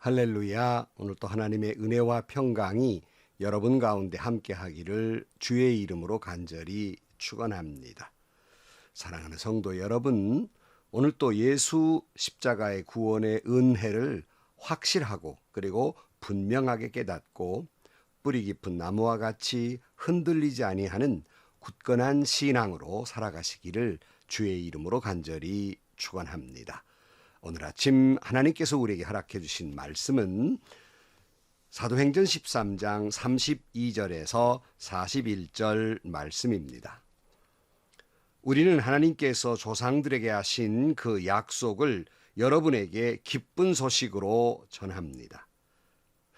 할렐루야. 오늘 또 하나님의 은혜와 평강이 여러분 가운데 함께 하기를 주의 이름으로 간절히 축원합니다. 사랑하는 성도 여러분, 오늘 또 예수 십자가의 구원의 은혜를 확실하고 그리고 분명하게 깨닫고 뿌리 깊은 나무와 같이 흔들리지 아니하는 굳건한 신앙으로 살아가시기를 주의 이름으로 간절히 축원합니다. 오늘 아침 하나님께서 우리에게 허락해 주신 말씀은 사도행전 13장 32절에서 41절 말씀입니다. 우리는 하나님께서 조상들에게 하신 그 약속을 여러분에게 기쁜 소식으로 전합니다.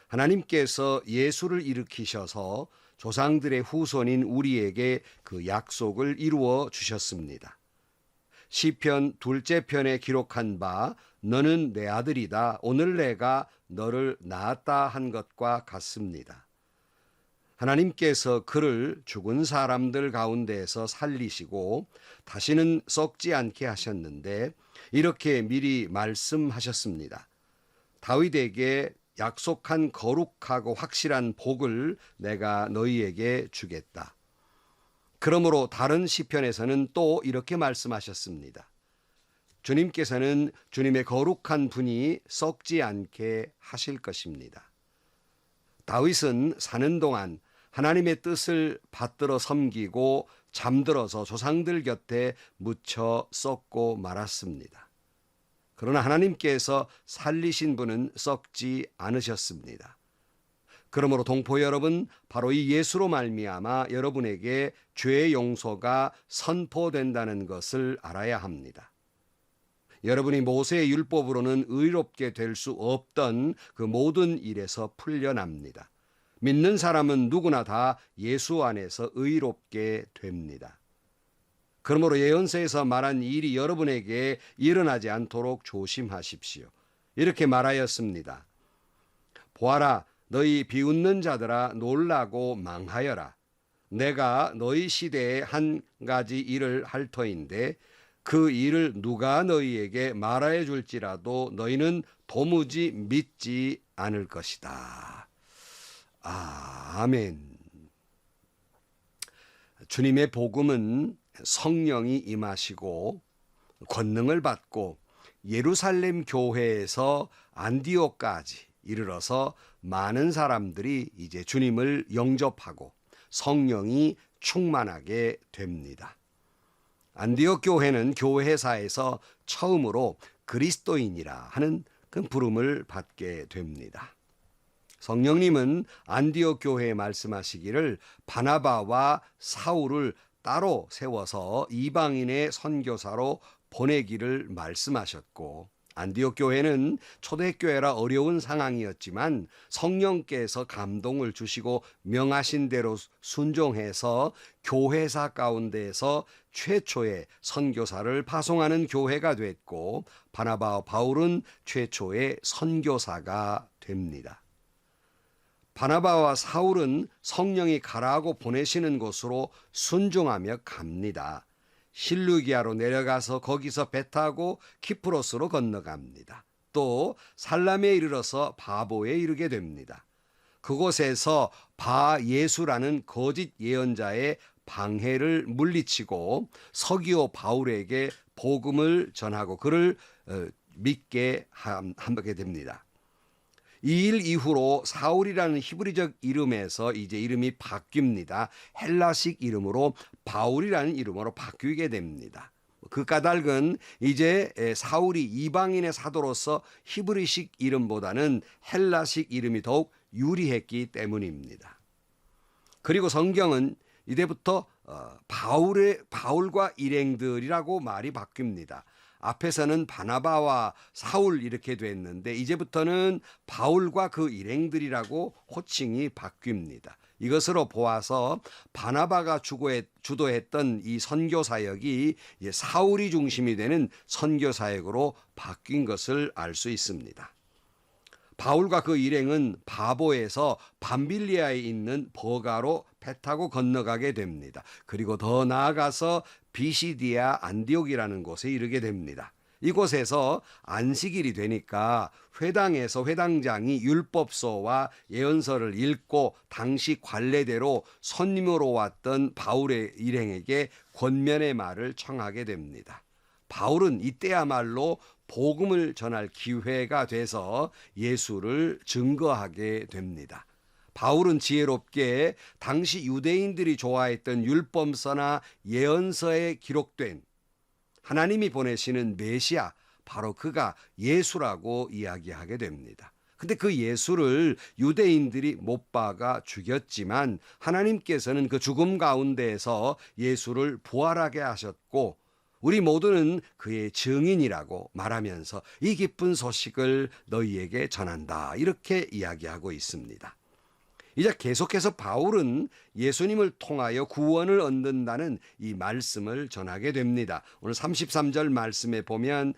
하나님께서 예수를 일으키셔서 조상들의 후손인 우리에게 그 약속을 이루어 주셨습니다. 시편 둘째 편에 기록한 바 너는 내 아들이다 오늘 내가 너를 낳았다 한 것과 같습니다. 하나님께서 그를 죽은 사람들 가운데에서 살리시고 다시는 썩지 않게 하셨는데 이렇게 미리 말씀하셨습니다. 다윗에게 약속한 거룩하고 확실한 복을 내가 너희에게 주겠다. 그러므로 다른 시편에서는 또 이렇게 말씀하셨습니다. 주님께서는 주님의 거룩한 분이 썩지 않게 하실 것입니다. 다윗은 사는 동안 하나님의 뜻을 받들어 섬기고 잠들어서 조상들 곁에 묻혀 썩고 말았습니다. 그러나 하나님께서 살리신 분은 썩지 않으셨습니다. 그러므로 동포 여러분, 바로 이 예수로 말미암아 여러분에게 죄의 용서가 선포된다는 것을 알아야 합니다. 여러분이 모세의 율법으로는 의롭게 될 수 없던 그 모든 일에서 풀려납니다. 믿는 사람은 누구나 다 예수 안에서 의롭게 됩니다. 그러므로 예언서에서 말한 일이 여러분에게 일어나지 않도록 조심하십시오. 이렇게 말하였습니다. 보아라, 너희 비웃는 자들아 놀라고 망하여라. 내가 너희 시대에 한 가지 일을 할 터인데 그 일을 누가 너희에게 말하여 줄지라도 너희는 도무지 믿지 않을 것이다. 아멘. 주님의 복음은 성령이 임하시고 권능을 받고 예루살렘 교회에서 안디옥까지 이르러서 많은 사람들이 이제 주님을 영접하고 성령이 충만하게 됩니다. 안디옥 교회는 교회사에서 처음으로 그리스도인이라 하는 그 부름을 받게 됩니다. 성령님은 안디옥 교회에 말씀하시기를 바나바와 사울을 따로 세워서 이방인의 선교사로 보내기를 말씀하셨고, 안디옥 교회는 초대교회라 어려운 상황이었지만 성령께서 감동을 주시고 명하신 대로 순종해서 교회사 가운데에서 최초의 선교사를 파송하는 교회가 됐고, 바나바와 바울은 최초의 선교사가 됩니다. 바나바와 사울은 성령이 가라고 보내시는 곳으로 순종하며 갑니다. 실루기아로 내려가서 거기서 배 타고 키프로스로 건너갑니다. 또 살람에 이르러서 바보에 이르게 됩니다. 그곳에서 바예수라는 거짓 예언자의 방해를 물리치고 서기오 바울에게 복음을 전하고 그를 믿게 하게 됩니다. 이 일 이후로 사울이라는 히브리적 이름에서 이제 이름이 바뀝니다. 헬라식 이름으로 바울이라는 이름으로 바뀌게 됩니다. 그 까닭은 이제 사울이 이방인의 사도로서 히브리식 이름보다는 헬라식 이름이 더욱 유리했기 때문입니다. 그리고 성경은 이제부터 바울과 일행들이라고 말이 바뀝니다. 앞에서는 바나바와 사울 이렇게 됐는데 이제부터는 바울과 그 일행들이라고 호칭이 바뀝니다. 이것으로 보아서 바나바가 주도했던 이 선교사역이 사울이 중심이 되는 선교사역으로 바뀐 것을 알 수 있습니다. 바울과 그 일행은 바보에서 밤빌리아에 있는 버가로 배 타고 건너가게 됩니다. 그리고 더 나아가서 비시디아 안디옥이라는 곳에 이르게 됩니다. 이곳에서 안식일이 되니까 회당에서 회당장이 율법서와 예언서를 읽고 당시 관례대로 손님으로 왔던 바울의 일행에게 권면의 말을 청하게 됩니다. 바울은 이때야말로 복음을 전할 기회가 돼서 예수를 증거하게 됩니다. 바울은 지혜롭게 당시 유대인들이 좋아했던 율법서나 예언서에 기록된 하나님이 보내시는 메시아, 바로 그가 예수라고 이야기하게 됩니다. 근데 그 예수를 유대인들이 못 박아 죽였지만 하나님께서는 그 죽음 가운데에서 예수를 부활하게 하셨고 우리 모두는 그의 증인이라고 말하면서 이 기쁜 소식을 너희에게 전한다, 이렇게 이야기하고 있습니다. 이제 계속해서 바울은 예수님을 통하여 구원을 얻는다는 이 말씀을 전하게 됩니다. 오늘 33절 말씀에 보면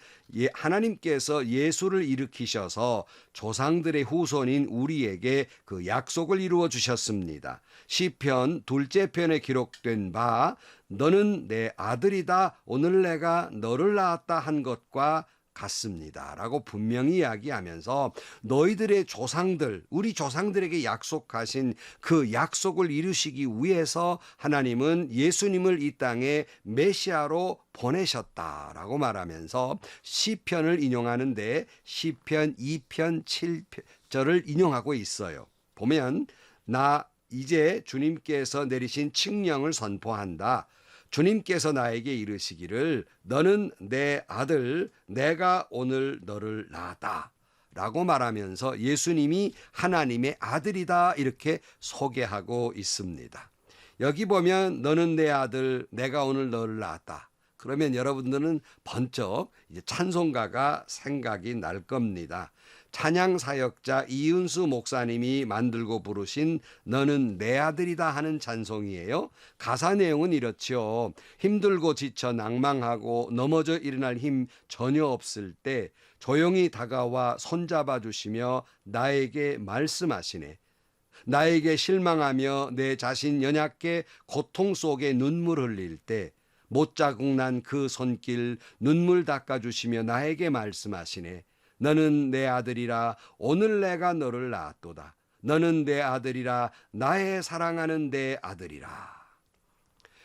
하나님께서 예수를 일으키셔서 조상들의 후손인 우리에게 그 약속을 이루어 주셨습니다. 시편 2째 편에 기록된 바 너는 내 아들이다 오늘 내가 너를 낳았다 한 것과 같습니다 라고 분명히 이야기하면서 너희들의 조상들, 우리 조상들에게 약속하신 그 약속을 이루시기 위해서 하나님은 예수님을 이 땅에 메시아로 보내셨다라고 말하면서 시편을 인용하는데 시편 2편 7절을 인용하고 있어요. 보면 나 이제 주님께서 내리신 칙령을 선포한다. 주님께서 나에게 이르시기를 너는 내 아들 내가 오늘 너를 낳았다 라고 말하면서 예수님이 하나님의 아들이다 이렇게 소개하고 있습니다. 여기 보면 너는 내 아들 내가 오늘 너를 낳았다. 그러면 여러분들은 번쩍 이제 찬송가가 생각이 날 겁니다. 찬양 사역자 이은수 목사님이 만들고 부르신 너는 내 아들이다 하는 찬송이에요. 가사 내용은 이렇죠. 힘들고 지쳐 낭망하고 넘어져 일어날 힘 전혀 없을 때 조용히 다가와 손잡아 주시며 나에게 말씀하시네. 나에게 실망하며 내 자신 연약해 고통 속에 눈물 흘릴 때 못자국 난 그 손길 눈물 닦아주시며 나에게 말씀하시네. 너는 내 아들이라 오늘 내가 너를 낳았도다. 너는 내 아들이라 나의 사랑하는 내 아들이라.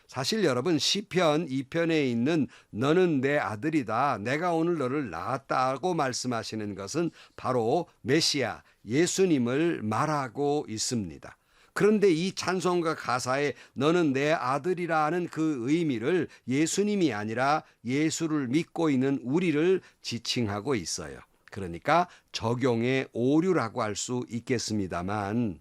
사실 여러분 시편 2편에 있는 너는 내 아들이다 내가 오늘 너를 낳았다고 말씀하시는 것은 바로 메시아 예수님을 말하고 있습니다. 그런데 이 찬송가 가사에 너는 내 아들이라는 그 의미를 예수님이 아니라 예수를 믿고 있는 우리를 지칭하고 있어요. 그러니까 적용의 오류라고 할 수 있겠습니다만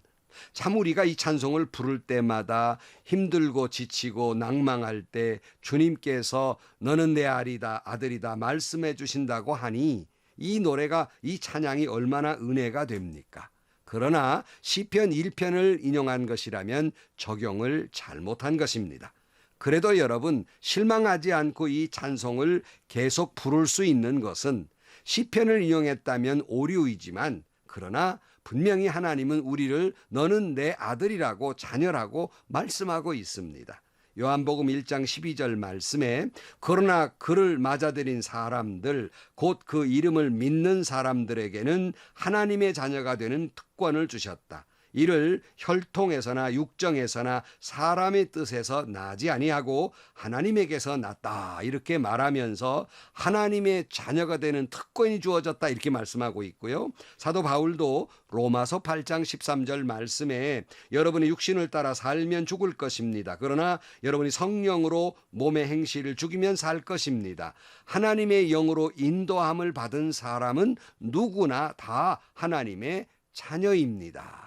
참 우리가 이 찬송을 부를 때마다 힘들고 지치고 낭망할 때 주님께서 너는 내 아들이다 말씀해 주신다고 하니 이 노래가 이 찬양이 얼마나 은혜가 됩니까? 그러나 시편 1편을 인용한 것이라면 적용을 잘못한 것입니다. 그래도 여러분 실망하지 않고 이 찬송을 계속 부를 수 있는 것은 시편을 인용했다면 오류이지만 그러나 분명히 하나님은 우리를 너는 내 아들이라고 자녀라고 말씀하고 있습니다. 요한복음 1장 12절 말씀에 그러나 그를 맞아들인 사람들 곧 그 이름을 믿는 사람들에게는 하나님의 자녀가 되는 특권을 주셨다. 이를 혈통에서나 육정에서나 사람의 뜻에서 나지 아니하고 하나님에게서 났다 이렇게 말하면서 하나님의 자녀가 되는 특권이 주어졌다 이렇게 말씀하고 있고요. 사도 바울도 로마서 8장 13절 말씀에 여러분이 육신을 따라 살면 죽을 것입니다. 그러나 여러분이 성령으로 몸의 행실을 죽이면 살 것입니다. 하나님의 영으로 인도함을 받은 사람은 누구나 다 하나님의 자녀입니다.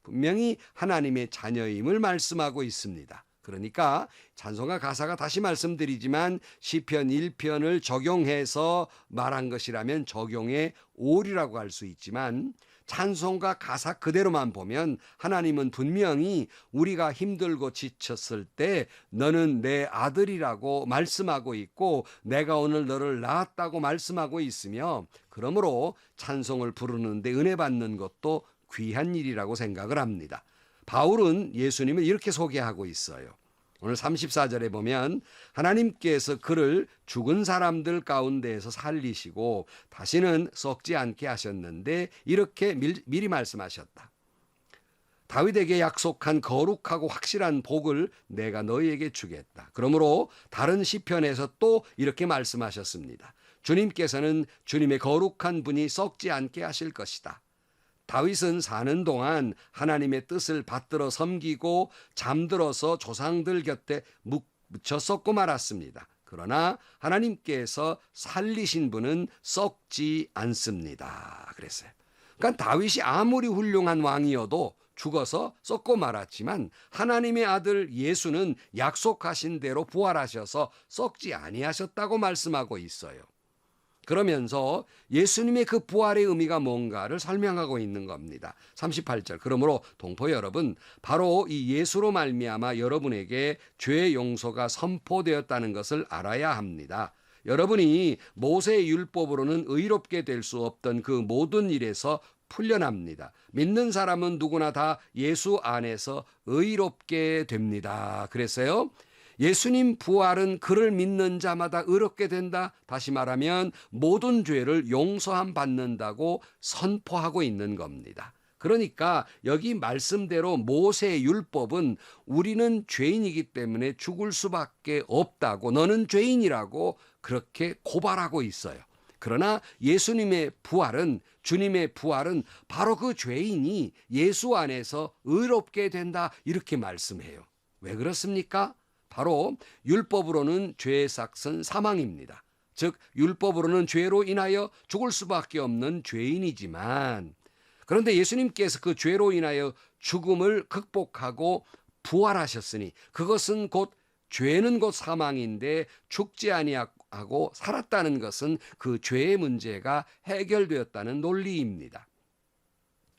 분명히 하나님의 자녀임을 말씀하고 있습니다. 그러니까 찬송가 가사가 다시 말씀드리지만 시편 1편을 적용해서 말한 것이라면 적용의 오류라고 할 수 있지만 찬송가 가사 그대로만 보면 하나님은 분명히 우리가 힘들고 지쳤을 때 너는 내 아들이라고 말씀하고 있고 내가 오늘 너를 낳았다고 말씀하고 있으며 그러므로 찬송을 부르는데 은혜 받는 것도 귀한 일이라고 생각을 합니다. 바울은 예수님을 이렇게 소개하고 있어요. 오늘 34절에 보면 하나님께서 그를 죽은 사람들 가운데에서 살리시고 다시는 썩지 않게 하셨는데 이렇게 미리 말씀하셨다. 다윗에게 약속한 거룩하고 확실한 복을 내가 너희에게 주겠다. 그러므로 다른 시편에서 또 이렇게 말씀하셨습니다. 주님께서는 주님의 거룩한 분이 썩지 않게 하실 것이다. 다윗은 사는 동안 하나님의 뜻을 받들어 섬기고 잠들어서 조상들 곁에 묻혔었고 말았습니다. 그러나 하나님께서 살리신 분은 썩지 않습니다. 그랬어요. 그러니까 다윗이 아무리 훌륭한 왕이어도 죽어서 썩고 말았지만 하나님의 아들 예수는 약속하신 대로 부활하셔서 썩지 아니하셨다고 말씀하고 있어요. 그러면서 예수님의 그 부활의 의미가 뭔가를 설명하고 있는 겁니다. 38절. 그러므로 동포 여러분, 바로 이 예수로 말미암아 여러분에게 죄의 용서가 선포되었다는 것을 알아야 합니다. 여러분이 모세의 율법으로는 의롭게 될 수 없던 그 모든 일에서 풀려납니다. 믿는 사람은 누구나 다 예수 안에서 의롭게 됩니다. 그랬어요. 예수님 부활은 그를 믿는 자마다 의롭게 된다. 다시 말하면 모든 죄를 용서함 받는다고 선포하고 있는 겁니다. 그러니까 여기 말씀대로 모세의 율법은 우리는 죄인이기 때문에 죽을 수밖에 없다고, 너는 죄인이라고 그렇게 고발하고 있어요. 그러나 예수님의 부활은, 주님의 부활은 바로 그 죄인이 예수 안에서 의롭게 된다, 이렇게 말씀해요. 왜 그렇습니까? 바로 율법으로는 죄의 삭은 사망입니다. 즉 율법으로는 죄로 인하여 죽을 수밖에 없는 죄인이지만, 그런데 예수님께서 그 죄로 인하여 죽음을 극복하고 부활하셨으니 그것은 곧, 죄는 곧 사망인데 죽지 아니하고 살았다는 것은 그 죄의 문제가 해결되었다는 논리입니다.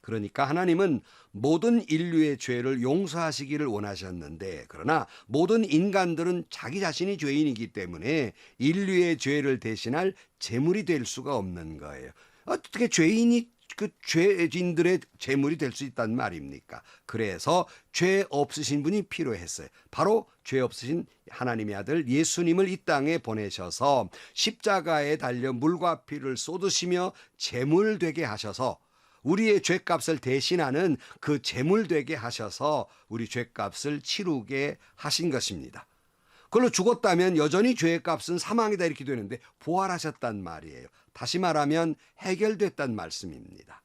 그러니까 하나님은 모든 인류의 죄를 용서하시기를 원하셨는데, 그러나 모든 인간들은 자기 자신이 죄인이기 때문에 인류의 죄를 대신할 제물이 될 수가 없는 거예요. 어떻게 죄인이 그 죄인들의 제물이 될 수 있단 말입니까? 그래서 죄 없으신 분이 필요했어요. 바로 죄 없으신 하나님의 아들 예수님을 이 땅에 보내셔서 십자가에 달려 물과 피를 쏟으시며 제물 되게 하셔서, 우리의 죄값을 대신하는 그 제물 되게 하셔서 우리 죄값을 치르게 하신 것입니다. 그걸로 죽었다면 여전히 죄의 값은 사망이다 이렇게 되는데 부활하셨단 말이에요. 다시 말하면 해결됐단 말씀입니다.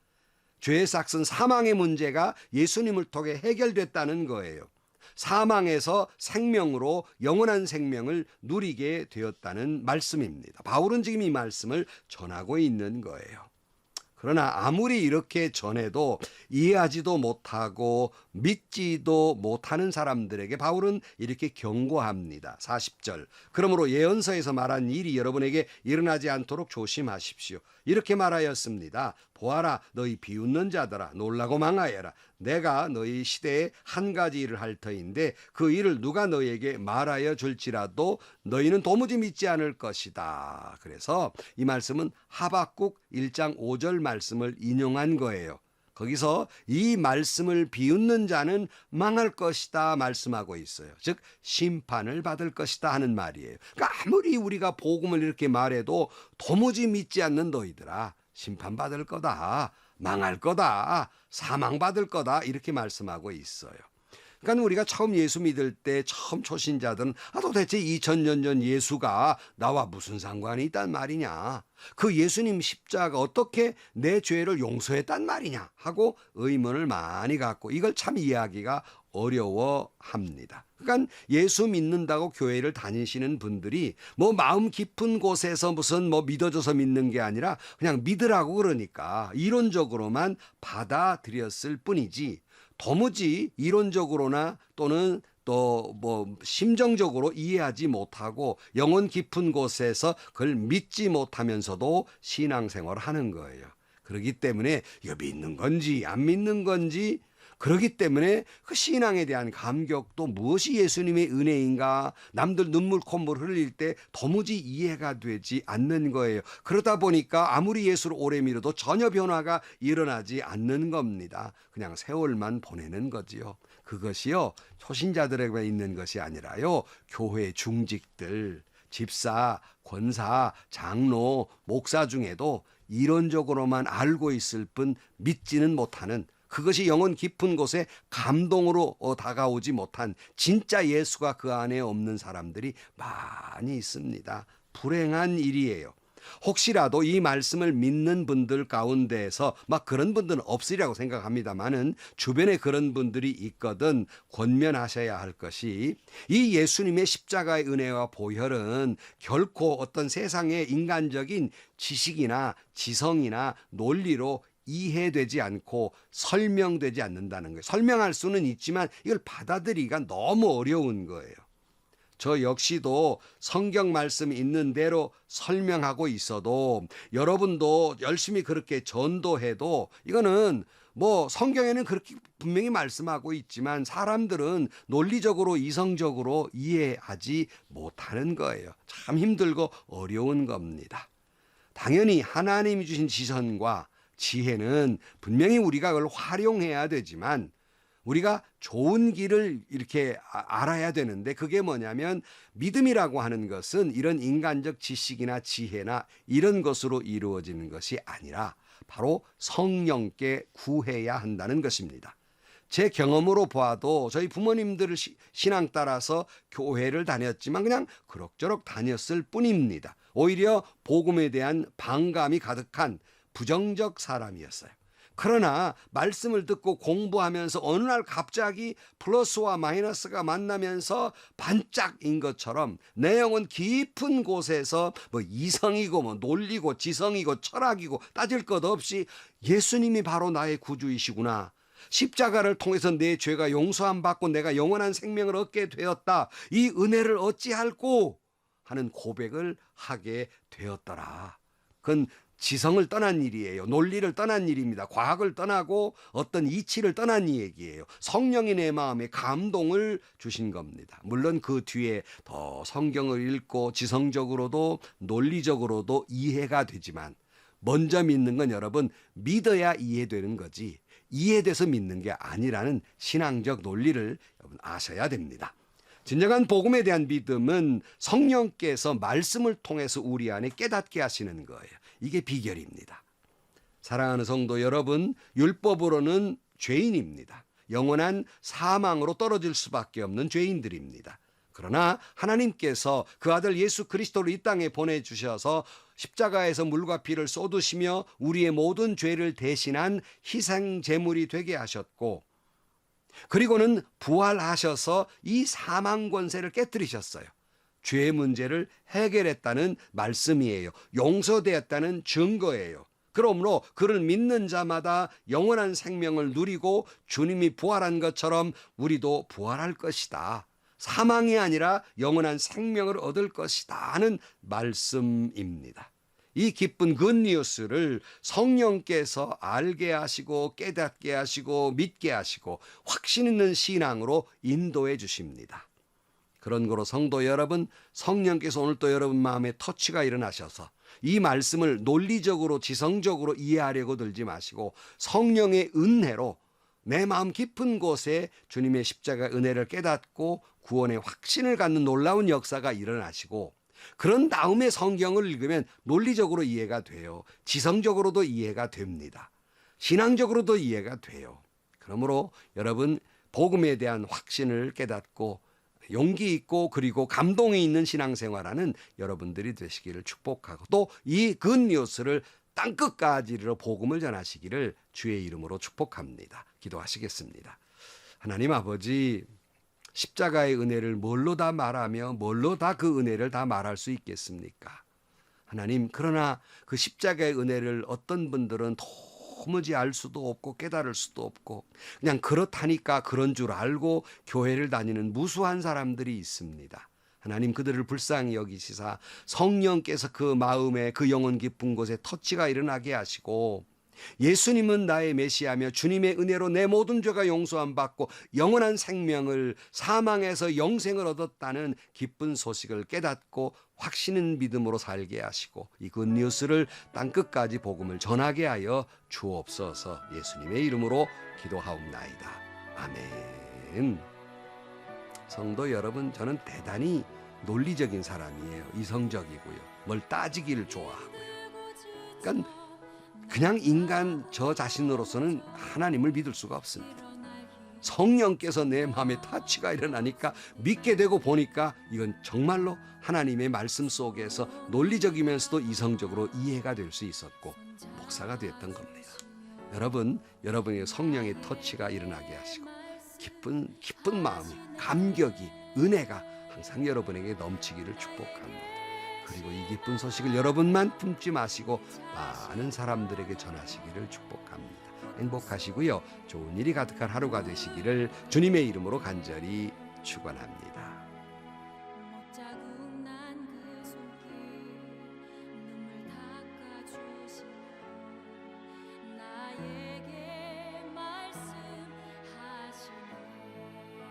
죄의 삭은 사망의 문제가 예수님을 통해 해결됐다는 거예요. 사망에서 생명으로 영원한 생명을 누리게 되었다는 말씀입니다. 바울은 지금 이 말씀을 전하고 있는 거예요. 그러나 아무리 이렇게 전해도 이해하지도 못하고 믿지도 못하는 사람들에게 바울은 이렇게 경고합니다. 40절. 그러므로 예언서에서 말한 일이 여러분에게 일어나지 않도록 조심하십시오. 이렇게 말하였습니다. 보아라, 너희 비웃는 자들아, 놀라고 망하여라. 내가 너희 시대에 한 가지 일을 할 터인데 그 일을 누가 너희에게 말하여 줄지라도 너희는 도무지 믿지 않을 것이다. 그래서 이 말씀은 하박국 1장 5절 말씀을 인용한 거예요. 거기서 이 말씀을 비웃는 자는 망할 것이다 말씀하고 있어요. 즉 심판을 받을 것이다 하는 말이에요. 그러니까 아무리 우리가 복음을 이렇게 말해도 도무지 믿지 않는 너희들아, 심판받을 거다, 망할 거다, 사망받을 거다, 이렇게 말씀하고 있어요. 그러니까 우리가 처음 예수 믿을 때 처음 초신자들은 도대체 2000년 전 예수가 나와 무슨 상관이 있단 말이냐, 그 예수님 십자가 어떻게 내 죄를 용서했단 말이냐 하고 의문을 많이 갖고 이걸 참 이해하기가 어려워합니다. 그러니까 예수 믿는다고 교회를 다니시는 분들이 뭐 마음 깊은 곳에서 무슨 뭐 믿어줘서 믿는 게 아니라 그냥 믿으라고 그러니까 이론적으로만 받아들였을 뿐이지, 도무지 이론적으로나 또는 또 뭐 심정적으로 이해하지 못하고 영혼 깊은 곳에서 그걸 믿지 못하면서도 신앙생활을 하는 거예요. 그렇기 때문에 이거 믿는 건지 안 믿는 건지 그렇기 때문에 그 신앙에 대한 감격도 무엇이 예수님의 은혜인가, 남들 눈물 콧물 흘릴 때 도무지 이해가 되지 않는 거예요. 그러다 보니까 아무리 예수를 오래 믿어도 전혀 변화가 일어나지 않는 겁니다. 그냥 세월만 보내는 거지요. 그것이요, 초신자들에게 있는 것이 아니라요, 교회 중직들, 집사, 권사, 장로, 목사 중에도 이론적으로만 알고 있을 뿐 믿지는 못하는, 그것이 영혼 깊은 곳에 감동으로 다가오지 못한 진짜 예수가 그 안에 없는 사람들이 많이 있습니다. 불행한 일이에요. 혹시라도 이 말씀을 믿는 분들 가운데에서 막 그런 분들은 없으리라고 생각합니다만은 주변에 그런 분들이 있거든 권면하셔야 할 것이, 이 예수님의 십자가의 은혜와 보혈은 결코 어떤 세상의 인간적인 지식이나 지성이나 논리로 이해되지 않고 설명되지 않는다는 거예요. 설명할 수는 있지만 이걸 받아들이기가 너무 어려운 거예요. 저 역시도 성경 말씀이 있는 대로 설명하고 있어도, 여러분도 열심히 그렇게 전도해도, 이거는 뭐 성경에는 그렇게 분명히 말씀하고 있지만 사람들은 논리적으로 이성적으로 이해하지 못하는 거예요. 참 힘들고 어려운 겁니다. 당연히 하나님이 주신 지선과 지혜는 분명히 우리가 그걸 활용해야 되지만, 우리가 좋은 길을 이렇게 알아야 되는데, 그게 뭐냐면 믿음이라고 하는 것은 이런 인간적 지식이나 지혜나 이런 것으로 이루어지는 것이 아니라 바로 성령께 구해야 한다는 것입니다. 제 경험으로 봐도 저희 부모님들 신앙 따라서 교회를 다녔지만 그냥 그럭저럭 다녔을 뿐입니다. 오히려 복음에 대한 반감이 가득한 부정적 사람이었어요. 그러나 말씀을 듣고 공부하면서 어느 날 갑자기 플러스와 마이너스가 만나면서 반짝인 것처럼 내 영혼 깊은 곳에서 뭐 이성이고 뭐 논리고 지성이고 철학이고 따질 것 없이 예수님이 바로 나의 구주이시구나, 십자가를 통해서 내 죄가 용서함 받고 내가 영원한 생명을 얻게 되었다, 이 은혜를 어찌할꼬 하는 고백을 하게 되었더라. 그건 지성을 떠난 일이에요. 논리를 떠난 일입니다. 과학을 떠나고 어떤 이치를 떠난 얘기예요. 성령이 내 마음에 감동을 주신 겁니다. 물론 그 뒤에 더 성경을 읽고 지성적으로도 논리적으로도 이해가 되지만, 먼저 믿는 건 여러분 믿어야 이해되는 거지 이해돼서 믿는 게 아니라는 신앙적 논리를 여러분 아셔야 됩니다. 진정한 복음에 대한 믿음은 성령께서 말씀을 통해서 우리 안에 깨닫게 하시는 거예요. 이게 비결입니다. 사랑하는 성도 여러분, 율법으로는 죄인입니다. 영원한 사망으로 떨어질 수밖에 없는 죄인들입니다. 그러나 하나님께서 그 아들 예수 그리스도를 이 땅에 보내주셔서 십자가에서 물과 피를 쏟으시며 우리의 모든 죄를 대신한 희생 제물이 되게 하셨고, 그리고는 부활하셔서 이 사망 권세를 깨뜨리셨어요. 죄의 문제를 해결했다는 말씀이에요. 용서되었다는 증거예요. 그러므로 그를 믿는 자마다 영원한 생명을 누리고 주님이 부활한 것처럼 우리도 부활할 것이다, 사망이 아니라 영원한 생명을 얻을 것이다 하는 말씀입니다. 이 기쁜 굿뉴스를 성령께서 알게 하시고 깨닫게 하시고 믿게 하시고 확신 있는 신앙으로 인도해 주십니다. 그런 거로 성도 여러분, 성령께서 오늘 또 여러분 마음에 터치가 일어나셔서 이 말씀을 논리적으로 지성적으로 이해하려고 들지 마시고 성령의 은혜로 내 마음 깊은 곳에 주님의 십자가 은혜를 깨닫고 구원의 확신을 갖는 놀라운 역사가 일어나시고, 그런 다음에 성경을 읽으면 논리적으로 이해가 돼요. 지성적으로도 이해가 됩니다. 신앙적으로도 이해가 돼요. 그러므로 여러분 복음에 대한 확신을 깨닫고 용기 있고 그리고 감동이 있는 신앙생활하는 여러분들이 되시기를 축복하고, 또 이 굿뉴스를 땅끝까지 이르러 복음을 전하시기를 주의 이름으로 축복합니다. 기도하시겠습니다. 하나님 아버지, 십자가의 은혜를 뭘로 다 말하며 뭘로 다 그 은혜를 다 말할 수 있겠습니까? 하나님, 그러나 그 십자가의 은혜를 어떤 분들은 도무지 알 수도 없고 깨달을 수도 없고 그냥 그렇다니까 그런 줄 알고 교회를 다니는 무수한 사람들이 있습니다. 하나님, 그들을 불쌍히 여기시사 성령께서 그 마음에 그 영혼 깊은 곳에 터치가 일어나게 하시고 예수님은 나의 메시아며 주님의 은혜로 내 모든 죄가 용서함 받고 영원한 생명을 사망에서 영생을 얻었다는 기쁜 소식을 깨닫고 확신은 믿음으로 살게 하시고 이 굿뉴스를 땅끝까지 복음을 전하게 하여 주옵소서. 예수님의 이름으로 기도하옵나이다. 아멘. 성도 여러분, 저는 대단히 논리적인 사람이에요. 이성적이고요. 뭘 따지기를 좋아하고요. 그러니까 그냥 인간 저 자신으로서는 하나님을 믿을 수가 없습니다. 성령께서 내 마음에 타치가 일어나니까 믿게 되고 보니까 이건 정말로 하나님의 말씀 속에서 논리적이면서도 이성적으로 이해가 될 수 있었고 목사가 됐던 겁니다. 여러분, 여러분의 성령의 터치가 일어나게 하시고 기쁜 마음이, 감격이, 은혜가 항상 여러분에게 넘치기를 축복합니다. 그리고 이 기쁜 소식을 여러분만 품지 마시고 많은 사람들에게 전하시기를 축복합니다. 행복하시고요. 좋은 일이 가득한 하루가 되시기를 주님의 이름으로 간절히 축원합니다.